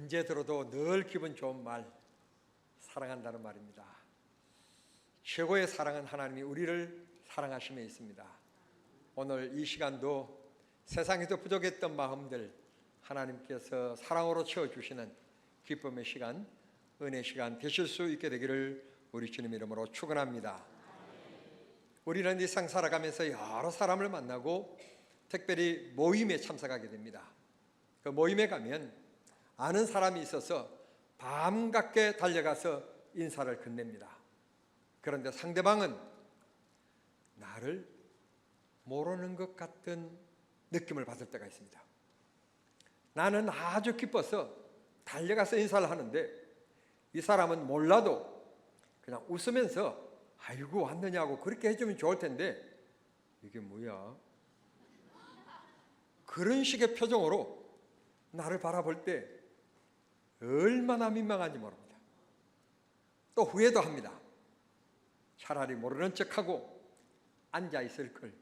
언제 들어도 늘 기분 좋은 말, 사랑한다는 말입니다. 최고의 사랑은 하나님이 우리를 사랑하심에 있습니다. 오늘 이 시간도 세상에도 부족했던 마음들 하나님께서 사랑으로 채워주시는 기쁨의 시간, 은혜 시간 되실 수 있게 되기를 우리 주님 이름으로 축원합니다. 우리는 일상 살아가면서 여러 사람을 만나고 특별히 모임에 참석하게 됩니다. 그 모임에 가면 아는 사람이 있어서 반갑게 달려가서 인사를 건넵니다. 그런데 상대방은 나를 모르는 것 같은 느낌을 받을 때가 있습니다. 나는 아주 기뻐서 달려가서 인사를 하는데 이 사람은 몰라도 그냥 웃으면서 아이고 왔느냐고 그렇게 해주면 좋을 텐데 이게 뭐야? 그런 식의 표정으로 나를 바라볼 때 얼마나 민망한지 모릅니다. 또 후회도 합니다. 차라리 모르는 척하고 앉아있을 걸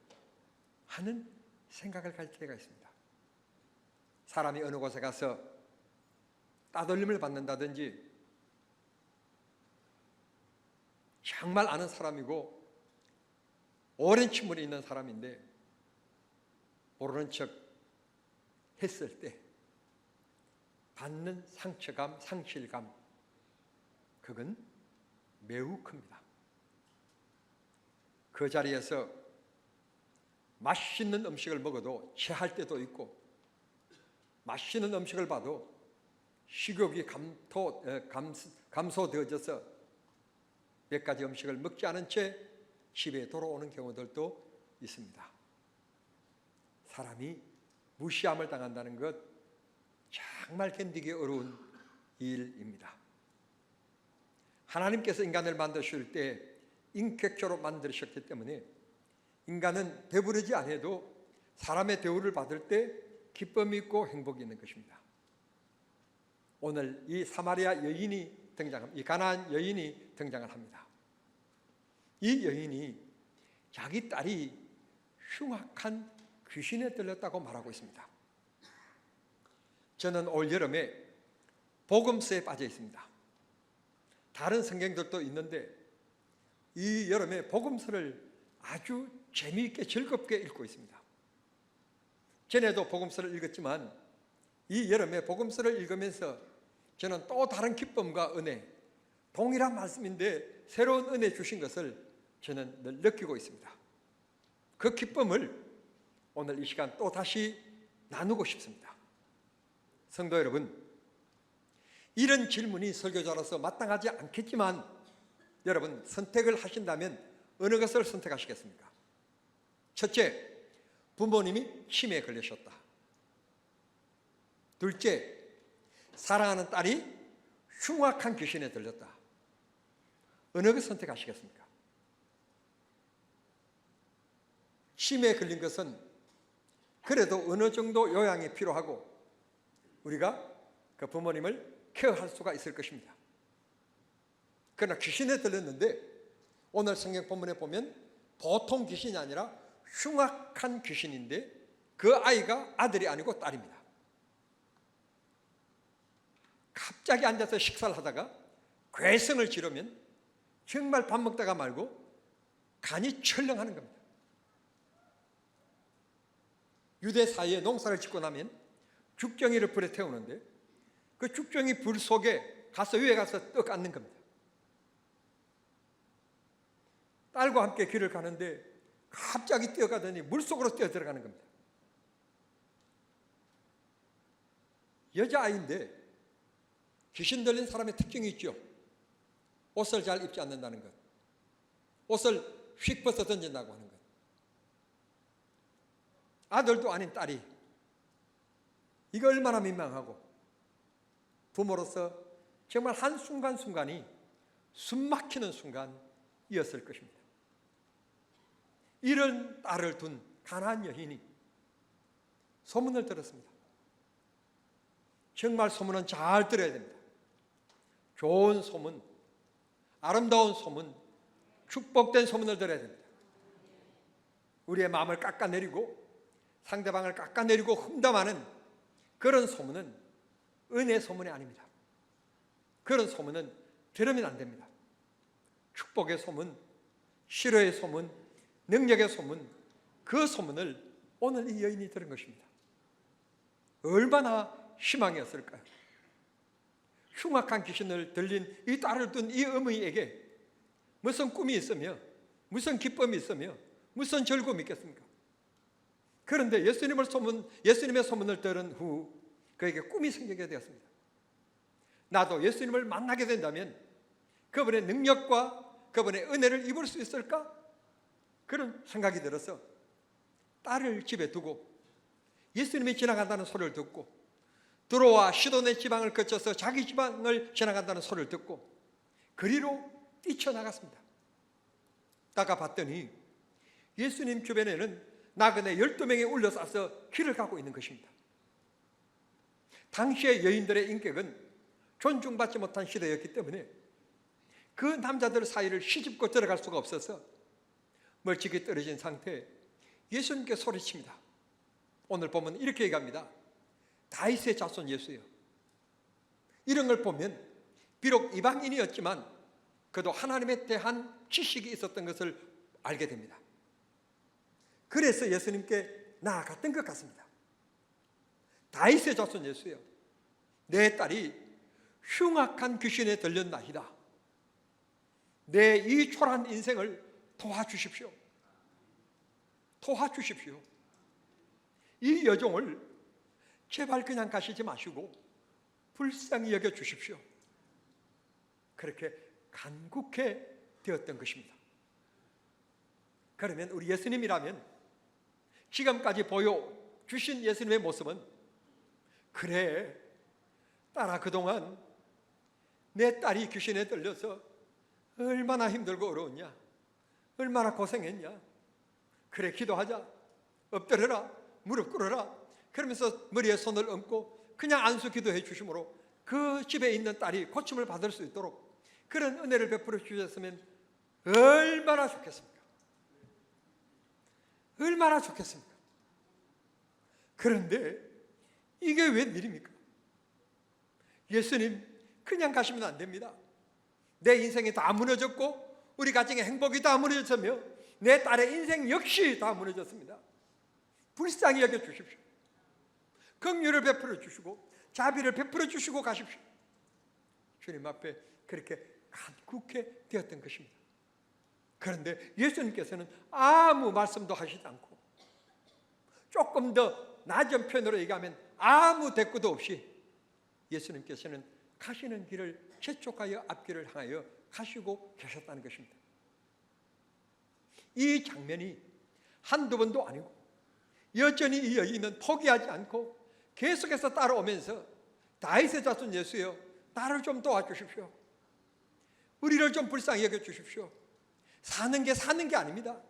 하는 생각을 갈 때가 있습니다. 사람이 어느 곳에 가서 따돌림을 받는다든지 정말 아는 사람이고 오랜 친분이 있는 사람인데 모르는 척 했을 때 받는 상처감, 상실감, 그건 매우 큽니다. 그 자리에서 맛있는 음식을 먹어도 체할 때도 있고 맛있는 음식을 봐도 식욕이 감소되어져서 몇 가지 음식을 먹지 않은 채 집에 돌아오는 경우들도 있습니다. 사람이 무시함을 당한다는 것 정말 견디기 어려운 일입니다. 하나님께서 인간을 만드실 때 인격적으로 만드셨기 때문에 인간은 배부르지 않아도 사람의 대우를 받을 때 기쁨이 있고 행복이 있는 것입니다. 오늘 이 사마리아 여인이 등장합니다. 이 가나안 여인이 등장을 합니다. 이 여인이 자기 딸이 흉악한 귀신에 들렸다고 말하고 있습니다. 저는 올 여름에 복음서에 빠져 있습니다. 다른 성경들도 있는데 이 여름에 복음서를 아주 재미있게 즐겁게 읽고 있습니다. 전에도 복음서를 읽었지만 이 여름에 복음서를 읽으면서 저는 또 다른 기쁨과 은혜, 동일한 말씀인데 새로운 은혜 주신 것을 저는 늘 느끼고 있습니다. 그 기쁨을 오늘 이 시간 또 다시 나누고 싶습니다. 성도 여러분, 이런 질문이 설교자로서 마땅하지 않겠지만 여러분 선택을 하신다면 어느 것을 선택하시겠습니까? 첫째, 부모님이 치매에 걸리셨다. 둘째, 사랑하는 딸이 흉악한 귀신에 들렸다. 어느 것 선택하시겠습니까? 치매에 걸린 것은 그래도 어느 정도 요양이 필요하고 우리가 그 부모님을 케어할 수가 있을 것입니다. 그러나 귀신에 들렸는데 오늘 성경 본문에 보면 보통 귀신이 아니라 흉악한 귀신인데 그 아이가 아들이 아니고 딸입니다. 갑자기 앉아서 식사를 하다가 괴성을 지르면 정말 밥 먹다가 말고 간이 철렁하는 겁니다. 유대 사이에 농사를 짓고 나면 죽정이를 불에 태우는데 그 죽정이 불 속에 가서 위에 가서 떡 앉는 겁니다. 딸과 함께 길을 가는데 갑자기 뛰어가더니 물속으로 뛰어 들어가는 겁니다. 여자아이인데 귀신 들린 사람의 특징이 있죠. 옷을 잘 입지 않는다는 것, 옷을 휙 벗어 던진다고 하는 것. 아들도 아닌 딸이 이거 얼마나 민망하고 부모로서 정말 한순간순간이 숨막히는 순간이었을 것입니다. 이런 딸을 둔 가나안 여인이 소문을 들었습니다. 정말 소문은 잘 들어야 됩니다. 좋은 소문, 아름다운 소문, 축복된 소문을 들어야 됩니다. 우리의 마음을 깎아내리고 상대방을 깎아내리고 험담하는 그런 소문은 은혜 소문이 아닙니다. 그런 소문은 들으면 안 됩니다. 축복의 소문, 시로의 소문, 능력의 소문, 그 소문을 오늘 이 여인이 들은 것입니다. 얼마나 희망이었을까요? 흉악한 귀신을 들린 이 딸을 둔 이 어머니에게 무슨 꿈이 있으며 무슨 기쁨이 있으며 무슨 즐거움이 있겠습니까? 그런데 예수님의 소문을 들은 후 그에게 꿈이 생기게 되었습니다. 나도 예수님을 만나게 된다면 그분의 능력과 그분의 은혜를 입을 수 있을까? 그런 생각이 들어서 딸을 집에 두고 예수님이 지나간다는 소리를 듣고 두로와 시돈의 지방을 거쳐서 자기 지방을 지나간다는 소리를 듣고 그리로 뛰쳐나갔습니다. 나가 봤더니 예수님 주변에는 나그네 12명이 울러싸서 길을 가고 있는 것입니다. 당시의 여인들의 인격은 존중받지 못한 시대였기 때문에 그 남자들 사이를 시집고 들어갈 수가 없어서 멀찍이 떨어진 상태에 예수님께 소리칩니다. 오늘 보면 이렇게 얘기합니다. 다윗의 자손 예수여. 이런 걸 보면 비록 이방인이었지만 그도 하나님에 대한 지식이 있었던 것을 알게 됩니다. 그래서 예수님께 나아갔던 것 같습니다. 다윗의 자손 예수여, 내 딸이 흉악한 귀신에 들렸나이다. 내 이 초라한 인생을 도와주십시오. 도와주십시오. 이 여종을 제발 그냥 가시지 마시고 불쌍히 여겨주십시오. 그렇게 간곡해 되었던 것입니다. 그러면 우리 예수님이라면 지금까지 보여주신 예수님의 모습은 그래, 딸아, 그동안 내 딸이 귀신에 들려서 얼마나 힘들고 어려웠냐, 얼마나 고생했냐. 그래, 기도하자, 엎드려라, 무릎 꿇어라. 그러면서 머리에 손을 얹고 그냥 안수 기도해 주심으로 그 집에 있는 딸이 고침을 받을 수 있도록 그런 은혜를 베풀어 주셨으면 얼마나 좋겠습니까? 얼마나 좋겠습니까? 그런데 이게 웬일입니까? 예수님, 그냥 가시면 안 됩니다. 내 인생이 다 무너졌고 우리 가정의 행복이 다 무너졌으며 내 딸의 인생 역시 다 무너졌습니다. 불쌍히 여겨주십시오. 긍휼을 베풀어 주시고 자비를 베풀어 주시고 가십시오. 주님 앞에 그렇게 간곡해 되었던 것입니다. 그런데 예수님께서는 아무 말씀도 하시지 않고 조금 더 낮은 편으로 얘기하면 아무 대꾸도 없이 예수님께서는 가시는 길을 재촉하여 앞길을 향하여 가시고 계셨다는 것입니다. 이 장면이 한두 번도 아니고 여전히 이 여인은 포기하지 않고 계속해서 따라오면서 다윗의 자손 예수여, 나를 좀 도와주십시오. 우리를 좀 불쌍히 여겨주십시오. 사는 게 아닙니다.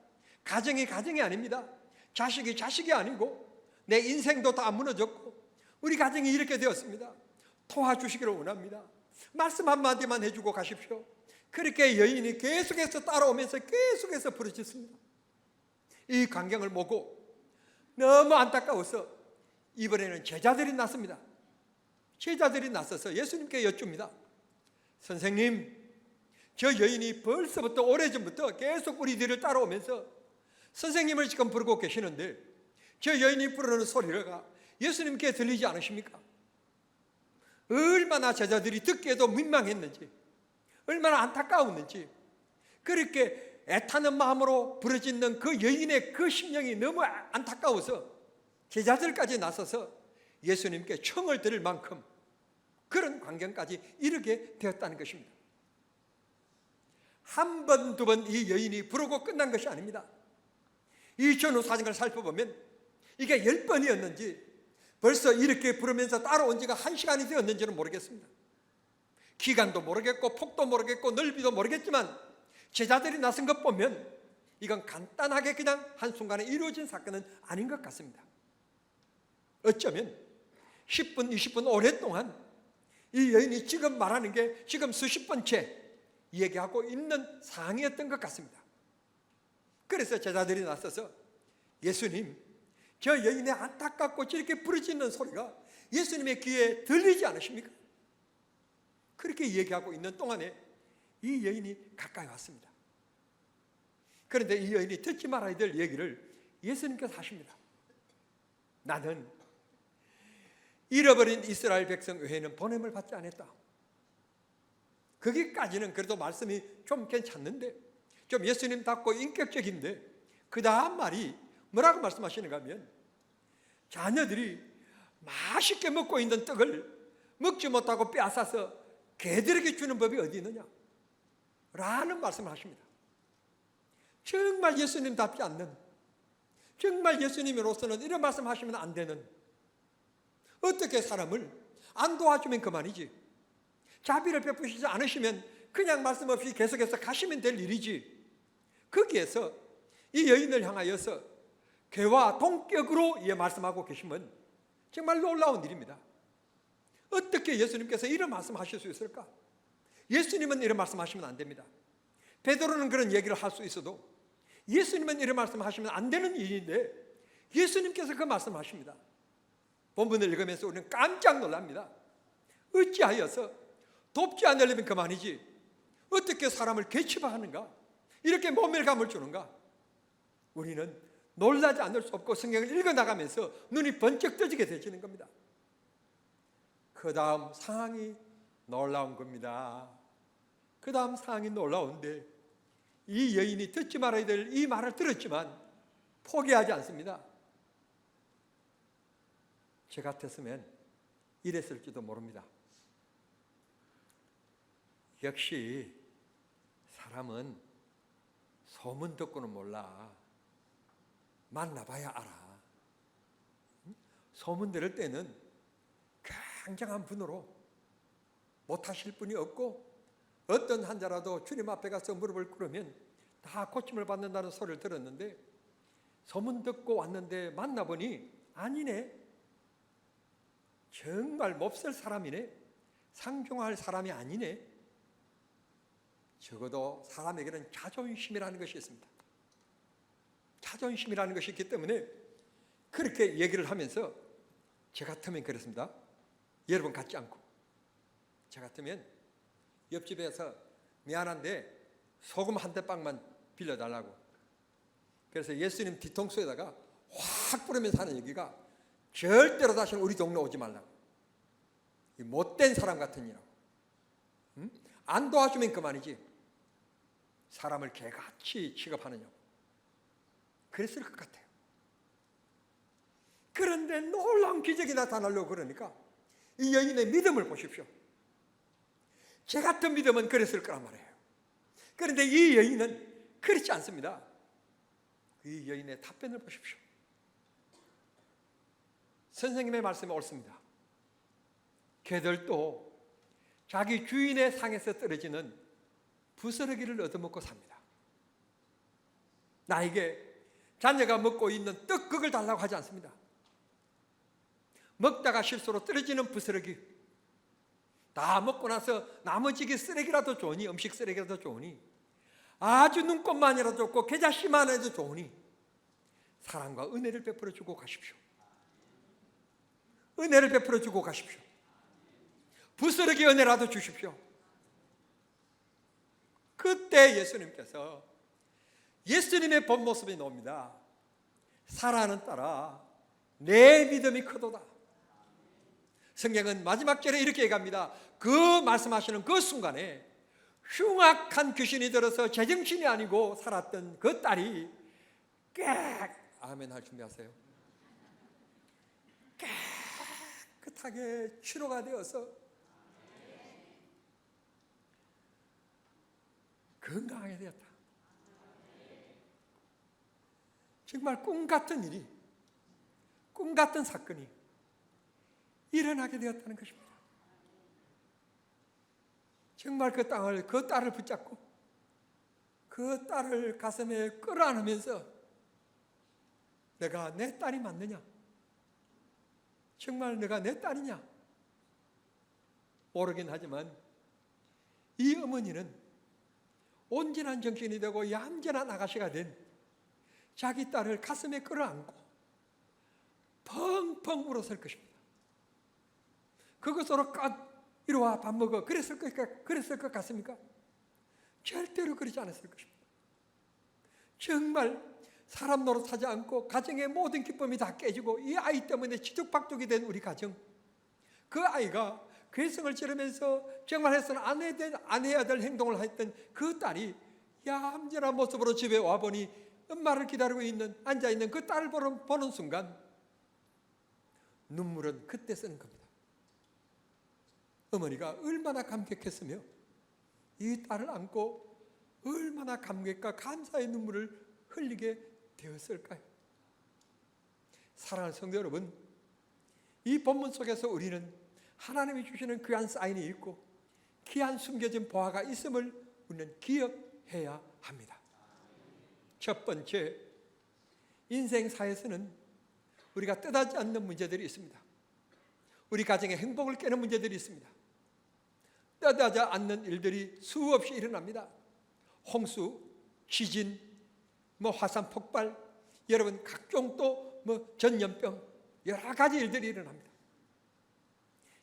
가정이 아닙니다. 자식이 아니고 내 인생도 다 무너졌고 우리 가정이 이렇게 되었습니다. 도와주시기를 원합니다. 말씀 한마디만 해주고 가십시오. 그렇게 여인이 계속해서 따라오면서 계속해서 부르짖습니다. 이 광경을 보고 너무 안타까워서 이번에는 제자들이 났습니다. 제자들이 나서서 예수님께 여쭙니다. 선생님, 저 여인이 벌써부터 오래전부터 계속 우리 뒤를 따라오면서 선생님을 지금 부르고 계시는데 저 여인이 부르는 소리가 예수님께 들리지 않으십니까? 얼마나 제자들이 듣기에도 민망했는지, 얼마나 안타까웠는지, 그렇게 애타는 마음으로 부르짖는 그 여인의 그 심령이 너무 안타까워서 제자들까지 나서서 예수님께 청을 드릴 만큼 그런 광경까지 이르게 되었다는 것입니다. 한 번, 두 번 이 여인이 부르고 끝난 것이 아닙니다. 이 전후 사정을 살펴보면 이게 10번이었는지 벌써 이렇게 부르면서 따라온 지가 1시간이 되었는지는 모르겠습니다. 기간도 모르겠고 폭도 모르겠고 넓이도 모르겠지만 제자들이 나선 것 보면 이건 간단하게 그냥 한순간에 이루어진 사건은 아닌 것 같습니다. 어쩌면 10분, 20분 오랫동안 이 여인이 지금 말하는 게 지금 수십 번째 얘기하고 있는 상황이었던 것 같습니다. 그래서 제자들이 나서서 예수님, 저 여인의 안타깝고 저렇게 부르짖는 소리가 예수님의 귀에 들리지 않으십니까? 그렇게 얘기하고 있는 동안에 이 여인이 가까이 왔습니다. 그런데 이 여인이 듣지 말아야 될 얘기를 예수님께서 하십니다. 나는 잃어버린 이스라엘 백성 외에는 보냄을 받지 않았다. 거기까지는 그래도 말씀이 좀 괜찮는데, 좀 예수님답고 인격적인데, 그 다음 말이 뭐라고 말씀하시는가 하면, 자녀들이 맛있게 먹고 있는 떡을 먹지 못하고 빼앗아서 개들에게 주는 법이 어디 있느냐 라는 말씀을 하십니다. 정말 예수님답지 않는, 정말 예수님으로서는 이런 말씀하시면 안 되는, 어떻게 사람을 안 도와주면 그만이지, 자비를 베푸시지 않으시면 그냥 말씀 없이 계속해서 가시면 될 일이지, 거기에서 이 여인을 향하여서 괴와 동격으로 말씀하고 계시면 정말 놀라운 일입니다. 어떻게 예수님께서 이런 말씀하실 수 있을까? 예수님은 이런 말씀하시면 안 됩니다. 베드로는 그런 얘기를 할 수 있어도 예수님은 이런 말씀하시면 안 되는 일인데 예수님께서 그 말씀하십니다. 본문을 읽으면서 우리는 깜짝 놀랍니다. 어찌하여서 돕지 않으려면 그만이지 어떻게 사람을 개치바하는가, 이렇게 모멸감을 주는가. 우리는 놀라지 않을 수 없고 성경을 읽어나가면서 눈이 번쩍 떠지게 되시는 겁니다. 그 다음 상황이 놀라운 겁니다. 그 다음 상황이 놀라운데 이 여인이 듣지 말아야 될 이 말을 들었지만 포기하지 않습니다. 저 같았으면 이랬을지도 모릅니다. 역시 사람은 소문 듣고는 몰라. 만나봐야 알아. 소문 들을 때는 굉장한 분으로 못하실 분이 없고, 어떤 환자라도 주님 앞에 가서 무릎을 꿇으면 다 고침을 받는다는 소리를 들었는데, 소문 듣고 왔는데 만나보니 아니네, 정말 몹쓸 사람이네, 상종할 사람이 아니네. 적어도 사람에게는 자존심이라는 것이 있습니다. 자존심이라는 것이 있기 때문에 그렇게 얘기를 하면서, 저 같으면 그렇습니다. 여러분 같지 않고, 저 같으면 옆집에서 미안한데 소금 한 대빵만 빌려달라고, 그래서 예수님 뒤통수에다가 확 뿌리면서 하는 얘기가, 절대로 다시는 우리 동네 오지 말라고, 이 못된 사람 같으니라고. 안 도와주면 그만이지 사람을 개같이 취급하느냐고. 그랬을 것 같아요. 그런데 놀라운 기적이 나타나려고 그러니까 이 여인의 믿음을 보십시오. 제 같은 믿음은 그랬을 거란 말이에요. 그런데 이 여인은 그렇지 않습니다. 이 여인의 답변을 보십시오. 선생님의 말씀이 옳습니다. 개들도 자기 주인의 상에서 떨어지는 부스러기를 얻어먹고 삽니다. 나에게 자녀가 먹고 있는 떡국을 달라고 하지 않습니다. 먹다가 실수로 떨어지는 부스러기, 다 먹고 나서 나머지 쓰레기라도 좋으니, 음식 쓰레기라도 좋으니, 아주 눈꽃만이라도 좋고 계좌씨만 해도 좋으니 사랑과 은혜를 베풀어 주고 가십시오. 은혜를 베풀어 주고 가십시오. 부스러기 은혜라도 주십시오. 그때 예수님께서, 예수님의 본 모습이 나옵니다. 사랑하는 딸아, 내 믿음이 크도다. 성경은 마지막 절에 이렇게 얘기합니다. 그 말씀하시는 그 순간에 흉악한 귀신이 들어서 제정신이 아니고 살았던 그 딸이 아멘 할 준비하세요. 깨끗하게 치료가 되어서 건강하게 되었다. 정말 꿈 같은 일이, 꿈 같은 사건이 일어나게 되었다는 것입니다. 정말 그 딸을 붙잡고 그 딸을 가슴에 끌어안으면서, 내가 내 딸이 맞느냐? 정말 내가 내 딸이냐? 모르긴 하지만 이 어머니는 온전한 정신이 되고 얌전한 아가씨가 된 자기 딸을 가슴에 끌어안고 펑펑 울었을 것입니다. 그것으로 끝, 이리 와 밥 먹어, 그랬을 것 같습니까? 절대로 그러지 않았을 것입니다. 정말 사람 노릇하지 않고 가정의 모든 기쁨이 다 깨지고 이 아이 때문에 지죽박죽이 된 우리 가정, 그 아이가 괴성을 지르면서 정말 해서는 안 해야 될 행동을 했던 그 딸이 얌전한 모습으로 집에 와보니 엄마를 기다리고 앉아있는 그 딸을 보는 순간 눈물은 그때 쓰는 겁니다. 어머니가 얼마나 감격했으며 이 딸을 안고 얼마나 감격과 감사의 눈물을 흘리게 되었을까요? 사랑하는 성도 여러분, 이 본문 속에서 우리는 하나님이 주시는 귀한 사인이 있고 귀한 숨겨진 보화가 있음을 우리는 기억해야 합니다. 첫 번째, 인생사에서는 우리가 뜻하지 않는 문제들이 있습니다. 우리 가정의 행복을 깨는 문제들이 있습니다. 뜻하지 않는 일들이 수없이 일어납니다. 홍수, 지진, 화산 폭발, 여러분 각종 또 전염병, 여러 가지 일들이 일어납니다.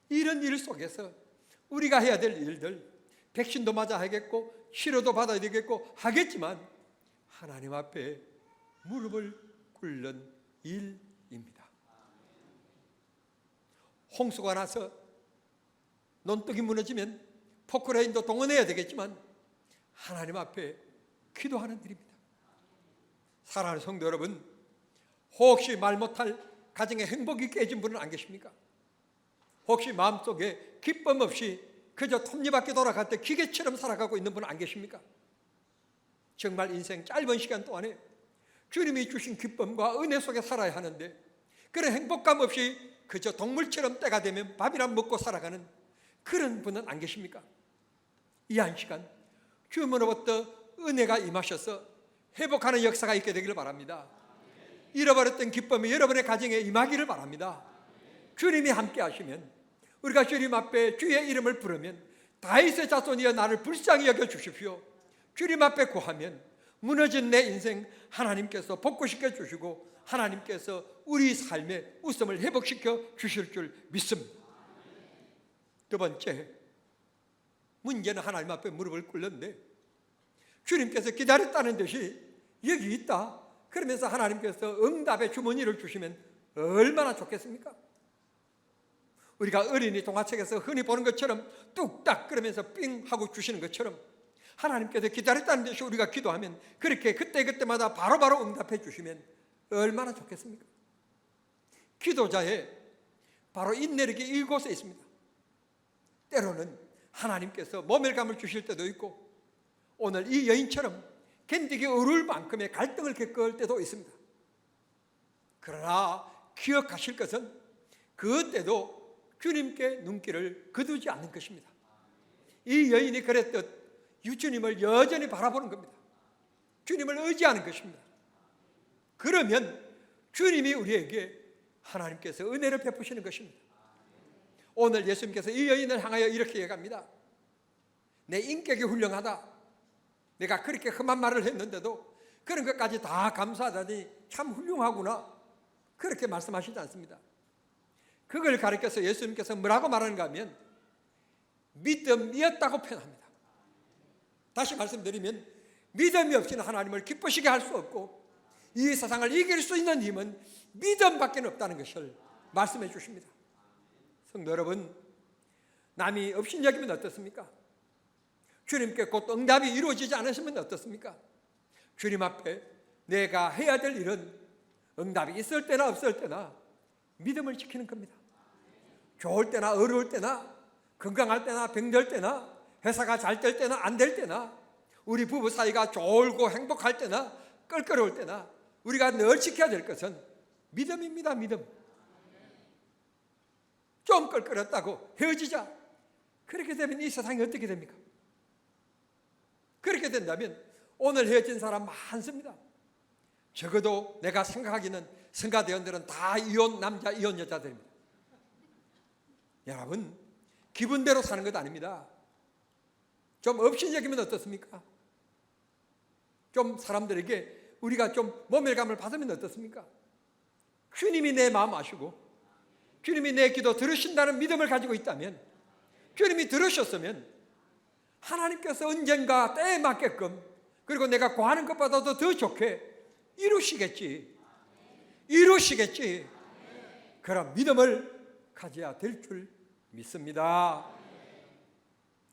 이런 일 속에서 우리가 해야 될 일들, 백신도 맞아야 하겠고 치료도 받아야 되겠고 하겠지만 하나님 앞에 무릎을 꿇는 일입니다. 홍수가 나서 논둑이 무너지면 포크레인도 동원해야 되겠지만 하나님 앞에 기도하는 일입니다. 사랑하는 성도 여러분, 혹시 말 못할 가정의 행복이 깨진 분은 안 계십니까? 혹시 마음속에 기쁨 없이 그저 톱니바퀴 돌아갈 때 기계처럼 살아가고 있는 분은 안 계십니까? 정말 인생 짧은 시간 동안에 주님이 주신 기쁨과 은혜 속에 살아야 하는데 그런 행복감 없이 그저 동물처럼 때가 되면 밥이나 먹고 살아가는 그런 분은 안 계십니까? 이 한 시간 주님으로부터 은혜가 임하셔서 회복하는 역사가 있게 되기를 바랍니다. 잃어버렸던 기쁨이 여러분의 가정에 임하기를 바랍니다. 주님이 함께 하시면, 우리가 주님 앞에 주의 이름을 부르면 다윗의 자손이여 나를 불쌍히 여겨 주십시오. 주님 앞에 구하면 무너진 내 인생 하나님께서 복구시켜 주시고 하나님께서 우리 삶의 웃음을 회복시켜 주실 줄 믿습니다. 두 번째, 문제는 하나님 앞에 무릎을 꿇는데 주님께서 기다렸다는 듯이 여기 있다 그러면서 하나님께서 응답의 주머니를 주시면 얼마나 좋겠습니까? 우리가 어린이 동화책에서 흔히 보는 것처럼 뚝딱 그러면서 삥 하고 주시는 것처럼 하나님께서 기다렸다는 듯이 우리가 기도하면 그렇게 그때마다 바로바로 응답해 주시면 얼마나 좋겠습니까? 기도자의 바로 인내력이 이곳에 있습니다. 때로는 하나님께서 모멸감을 주실 때도 있고 오늘 이 여인처럼 견디기 어려울 만큼의 갈등을 겪을 때도 있습니다. 그러나 기억하실 것은 그때도 주님께 눈길을 거두지 않는 것입니다. 이 여인이 그랬듯 주님을 여전히 바라보는 겁니다. 주님을 의지하는 것입니다. 그러면 주님이 우리에게 하나님께서 은혜를 베푸시는 것입니다. 오늘 예수님께서 이 여인을 향하여 이렇게 얘기합니다. 내 인격이 훌륭하다. 내가 그렇게 험한 말을 했는데도 그런 것까지 다 감사하다니 참 훌륭하구나. 그렇게 말씀하시지 않습니다. 그걸 가르쳐서 예수님께서 뭐라고 말하는가 하면 믿음이었다고 표현합니다. 다시 말씀드리면 믿음이 없이는 하나님을 기쁘시게 할 수 없고 이 세상을 이길 수 있는 힘은 믿음밖에 없다는 것을 말씀해 주십니다. 성도 여러분, 남이 업신여기면 어떻습니까? 주님께 곧 응답이 이루어지지 않으시면 어떻습니까? 주님 앞에 내가 해야 될 일은 응답이 있을 때나 없을 때나 믿음을 지키는 겁니다. 좋을 때나 어려울 때나 건강할 때나 병들 때나 회사가 잘 될 때나 안 될 때나 우리 부부 사이가 좋고 행복할 때나 껄끄러울 때나 우리가 늘 지켜야 될 것은 믿음입니다. 믿음. 좀 껄끄럽다고 헤어지자. 그렇게 되면 이 세상이 어떻게 됩니까? 그렇게 된다면 오늘 헤어진 사람 많습니다. 적어도 내가 생각하기는 성가대원들은 다 이혼 남자 이혼 여자들입니다. 여러분, 기분대로 사는 것 아닙니다. 좀 업신여기면 어떻습니까? 좀 사람들에게 우리가 좀 모멸감을 받으면 어떻습니까? 주님이 내 마음 아시고 주님이 내 기도 들으신다는 믿음을 가지고 있다면, 주님이 들으셨으면 하나님께서 언젠가 때에 맞게끔, 그리고 내가 구하는 것보다도 더 좋게 이루시겠지. 그런 믿음을 가져야 될 줄 믿습니다.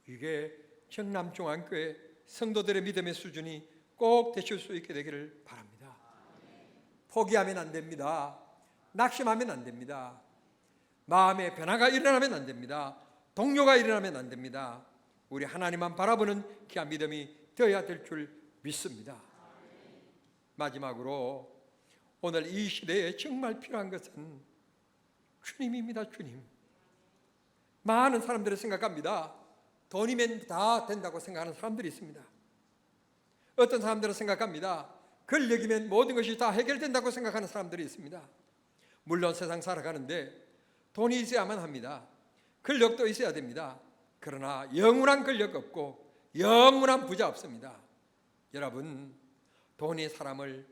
이게 청남중앙교회 성도들의 믿음의 수준이 꼭 되실 수 있게 되기를 바랍니다. 포기하면 안 됩니다. 낙심하면 안 됩니다. 마음의 변화가 일어나면 안 됩니다. 동요가 일어나면 안 됩니다. 우리 하나님만 바라보는 귀한 믿음이 되어야 될 줄 믿습니다. 마지막으로 오늘 이 시대에 정말 필요한 것은 주님입니다. 주님. 많은 사람들이 생각합니다. 돈이면 다 된다고 생각하는 사람들이 있습니다. 어떤 사람들은 생각합니다. 권력이면 모든 것이 다 해결된다고 생각하는 사람들이 있습니다. 물론 세상 살아가는데 돈이 있어야만 합니다. 권력도 있어야 됩니다. 그러나 영원한 권력 없고 영원한 부자 없습니다. 여러분, 돈이 사람을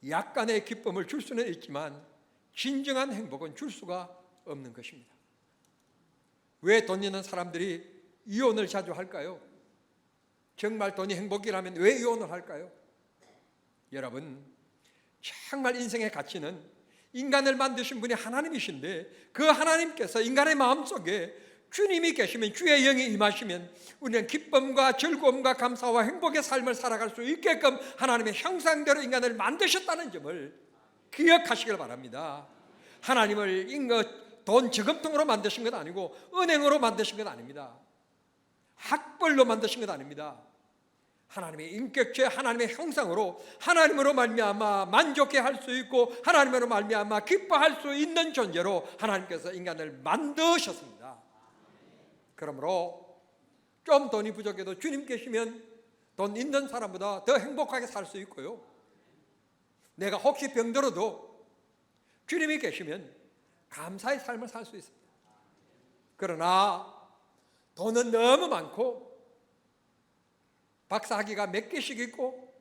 약간의 기쁨을 줄 수는 있지만 진정한 행복은 줄 수가 없는 것입니다. 왜 돈 있는 사람들이 이혼을 자주 할까요? 정말 돈이 행복이라면 왜 이혼을 할까요? 여러분, 정말 인생의 가치는 인간을 만드신 분이 하나님이신데, 그 하나님께서 인간의 마음속에 주님이 계시면, 주의 영이 임하시면 우리는 기쁨과 즐거움과 감사와 행복의 삶을 살아갈 수 있게끔 하나님의 형상대로 인간을 만드셨다는 점을 기억하시길 바랍니다. 하나님을 돈 저금통으로 만드신 것 아니고 은행으로 만드신 것 아닙니다. 학벌로 만드신 것 아닙니다. 하나님의 인격체, 하나님의 형상으로, 하나님으로 말미암아 만족해 할 수 있고 하나님으로 말미암아 기뻐할 수 있는 존재로 하나님께서 인간을 만드셨습니다. 그러므로 좀 돈이 부족해도 주님 계시면 돈 있는 사람보다 더 행복하게 살 수 있고요, 내가 혹시 병들어도 주님이 계시면 감사의 삶을 살 수 있습니다. 그러나 돈은 너무 많고 박사학위가 몇 개씩 있고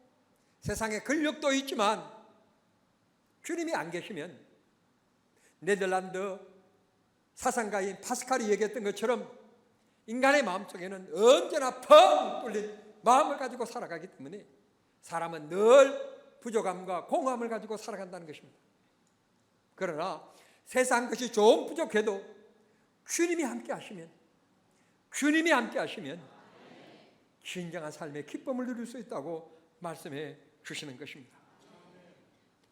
세상에 권력도 있지만 주님이 안 계시면, 네덜란드 사상가인 파스칼이 얘기했던 것처럼 인간의 마음속에는 언제나 펑 뚫린 마음을 가지고 살아가기 때문에 사람은 늘 부족함과 공허함을 가지고 살아간다는 것입니다. 그러나 세상 것이 좀 부족해도 주님이 함께 하시면 진정한 삶의 기쁨을 누릴 수 있다고 말씀해 주시는 것입니다.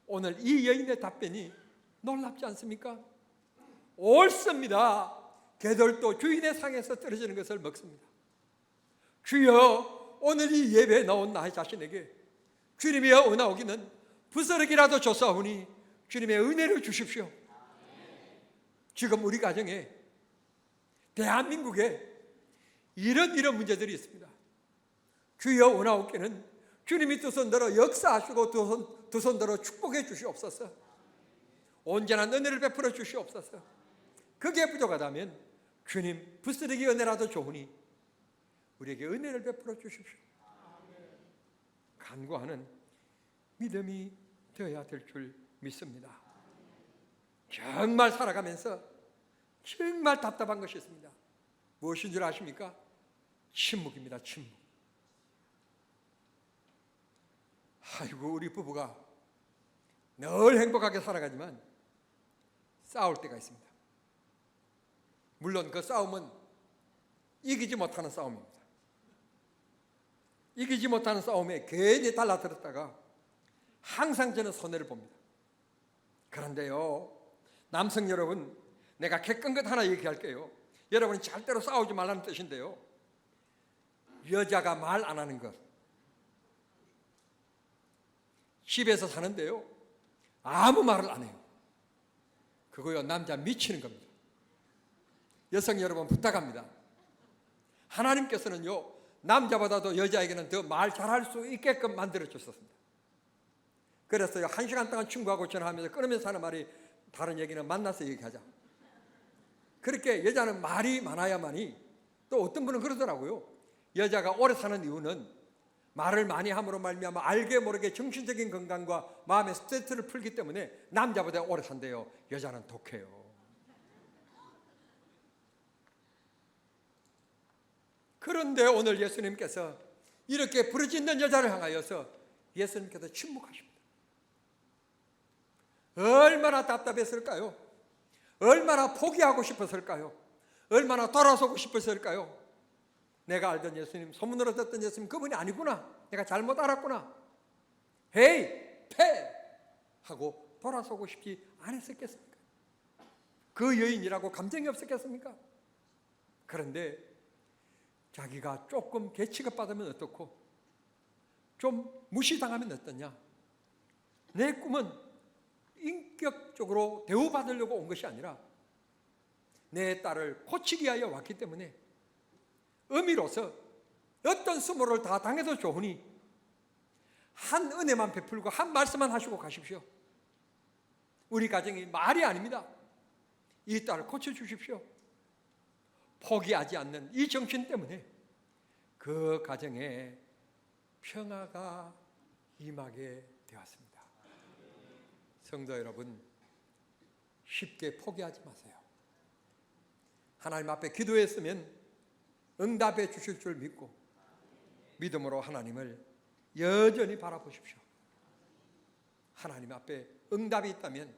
오늘 이 여인의 답변이 놀랍지 않습니까? 옳습니다. 개들도 주인의 상에서 떨어지는 것을 먹습니다. 주여, 오늘 이 예배에 나온 나의 자신에게 주님이여 오나오기는 부스러기라도 줬사오니 주님의 은혜를 주십시오. 지금 우리 가정에, 대한민국에 이런 문제들이 있습니다. 주여 오나오기는 주님이 두 손들어 역사하시고 두 손들어 축복해 주시옵소서. 온전한 은혜를 베풀어 주시옵소서. 그게 부족하다면 주님, 부스러기 은혜라도 좋으니 우리에게 은혜를 베풀어 주십시오. 간구하는 믿음이 되어야 될 줄 믿습니다. 정말 살아가면서 정말 답답한 것이 있습니다. 무엇인 줄 아십니까? 침묵입니다. 침묵. 아이고, 우리 부부가 늘 행복하게 살아가지만 싸울 때가 있습니다. 물론 그 싸움은 이기지 못하는 싸움입니다. 이기지 못하는 싸움에 괜히 달라들었다가 항상 저는 손해를 봅니다. 그런데요, 남성 여러분, 내가 겪은 것 하나 얘기할게요. 여러분이 절대로 싸우지 말라는 뜻인데요, 여자가 말 안 하는 것. 집에서 사는데요, 아무 말을 안 해요. 그거요, 남자 미치는 겁니다. 여성 여러분, 부탁합니다. 하나님께서는요, 남자보다도 여자에게는 더 말 잘할 수 있게끔 만들어 주셨습니다. 그래서요, 1시간 동안 친구하고 전화하면서 끊으면서 하는 말이, 다른 얘기는 만나서 얘기하자. 그렇게 여자는 말이 많아야만이, 또 어떤 분은 그러더라고요. 여자가 오래 사는 이유는 말을 많이 함으로 말미암아 알게 모르게 정신적인 건강과 마음의 스트레스를 풀기 때문에 남자보다 오래 산대요. 여자는 독해요. 그런데 오늘 예수님께서 이렇게 부르짖는 여자를 향하여서 예수님께서 침묵하십니다. 얼마나 답답했을까요? 얼마나 포기하고 싶었을까요? 얼마나 돌아서고 싶었을까요? 내가 알던 예수님, 소문으로 듣던 예수님, 그분이 아니구나. 내가 잘못 알았구나. 헤이, 패! 하고 돌아서고 싶지 않았었겠습니까? 그 여인이라고 감정이 없었겠습니까? 그런데 자기가 조금 개취급받으면 어떻고 좀 무시당하면 어떠냐? 내 꿈은 인격적으로 대우받으려고 온 것이 아니라 내 딸을 고치기 위하여 왔기 때문에 의미로서 어떤 수모를 다 당해도 좋으니 한 은혜만 베풀고 한 말씀만 하시고 가십시오. 우리 가정이 말이 아닙니다. 이 딸을 고쳐주십시오. 포기하지 않는 이 정신 때문에 그 가정에 평화가 임하게 되었습니다. 성도 여러분, 쉽게 포기하지 마세요. 하나님 앞에 기도했으면 응답해 주실 줄 믿고 믿음으로 하나님을 여전히 바라보십시오. 하나님 앞에 응답이 있다면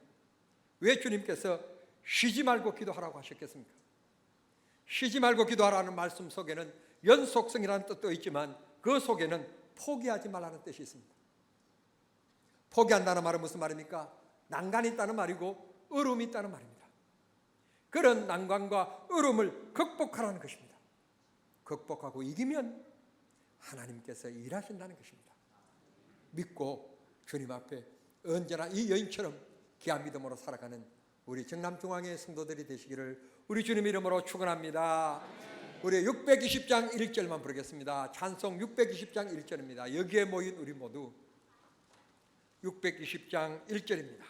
왜 주님께서 쉬지 말고 기도하라고 하셨겠습니까? 쉬지 말고 기도하라는 말씀 속에는 연속성이라는 뜻도 있지만 그 속에는 포기하지 말라는 뜻이 있습니다. 포기한다는 말은 무슨 말입니까? 난간이 있다는 말이고 어려움이 있다는 말입니다. 그런 난관과 어려움을 극복하라는 것입니다. 극복하고 이기면 하나님께서 일하신다는 것입니다. 믿고 주님 앞에 언제나 이 여인처럼 귀한 믿음으로 살아가는 우리 정남중앙의 성도들이 되시기를 우리 주님 이름으로 축원합니다. 우리 620장 1절만 부르겠습니다. 찬송 620장 1절입니다. 여기에 모인 우리 모두 620장 1절입니다.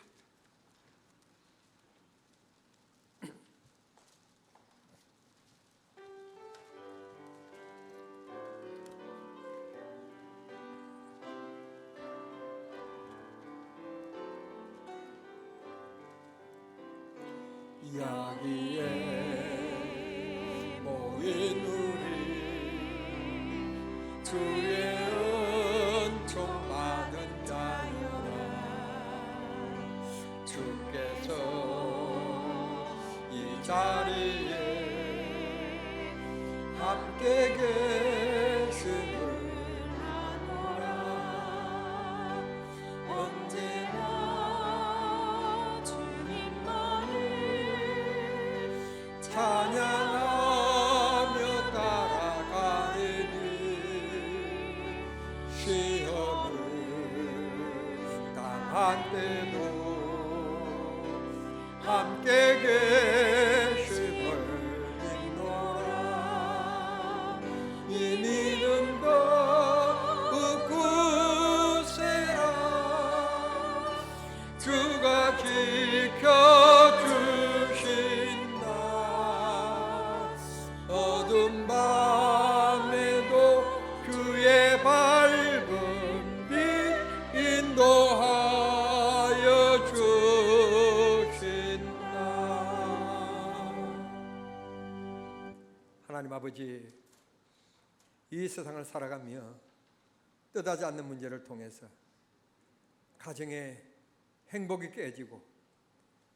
여기에 모인 우리 주의 은총 받은 자여라. 주께서 이 자리에 함께 계심을 아노라. 언제나 찬양하며 따라가리니 시험을 당한 때도 함께 계심을 믿노라. 이 믿음과 굳세라. 주가 지켜주신다. 어두운 밤에도 주의 밝은 빛 인도하여 주신다. 하나님 아버지, 이 세상을 살아가며 뜻하지 않는 문제를 통해서 가정의 행복이 깨지고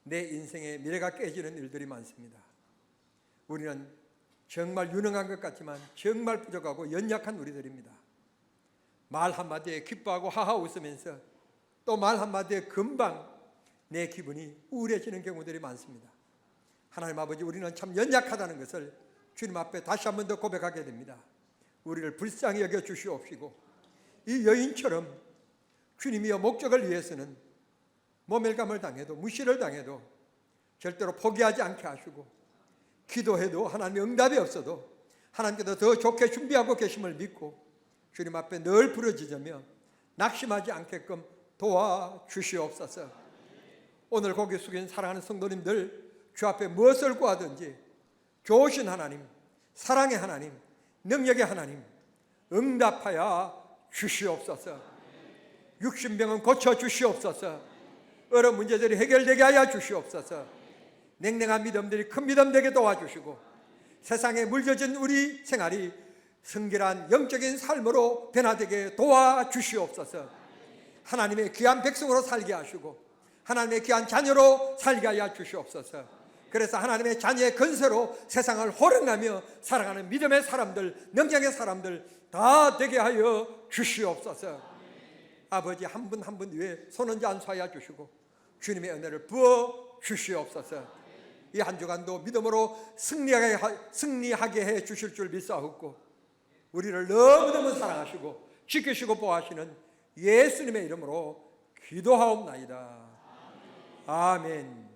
내 인생의 미래가 깨지는 일들이 많습니다. 우리는 정말 유능한 것 같지만 정말 부족하고 연약한 우리들입니다. 말 한마디에 기뻐하고 하하 웃으면서 또 말 한마디에 금방 내 기분이 우울해지는 경우들이 많습니다. 하나님 아버지, 우리는 참 연약하다는 것을 주님 앞에 다시 한 번 더 고백하게 됩니다. 우리를 불쌍히 여겨 주시옵시고 이 여인처럼 주님이여 목적을 위해서는 모멸감을 당해도 무시를 당해도 절대로 포기하지 않게 하시고 기도해도 하나님의 응답이 없어도 하나님께서 더 좋게 준비하고 계심을 믿고 주님 앞에 늘 부르짖으며 낙심하지 않게끔 도와주시옵소서. 오늘 고개 숙인 사랑하는 성도님들, 주 앞에 무엇을 구하든지 좋으신 하나님, 사랑의 하나님, 능력의 하나님 응답하여 주시옵소서. 육신병은 고쳐주시옵소서. 어려운 문제들이 해결되게 하여 주시옵소서. 냉랭한 믿음들이 큰 믿음 되게 도와주시고 세상에 물겨진 우리 생활이 성결한 영적인 삶으로 변화되게 도와주시옵소서. 하나님의 귀한 백성으로 살게 하시고 하나님의 귀한 자녀로 살게 하여 주시옵소서. 그래서 하나님의 자녀의 건세로 세상을 호령하며 살아가는 믿음의 사람들, 능력의 사람들 다 되게 하여 주시옵소서. 아버지, 한 분 한 분 위에 손 얹어 안수하여 주시고 주님의 은혜를 부어 주시옵소서. 이 한 주간도 믿음으로 승리하게 해 주실 줄 믿사옵고 우리를 너무너무 사랑하시고 지키시고 보호하시는 예수님의 이름으로 기도하옵나이다. 아멘.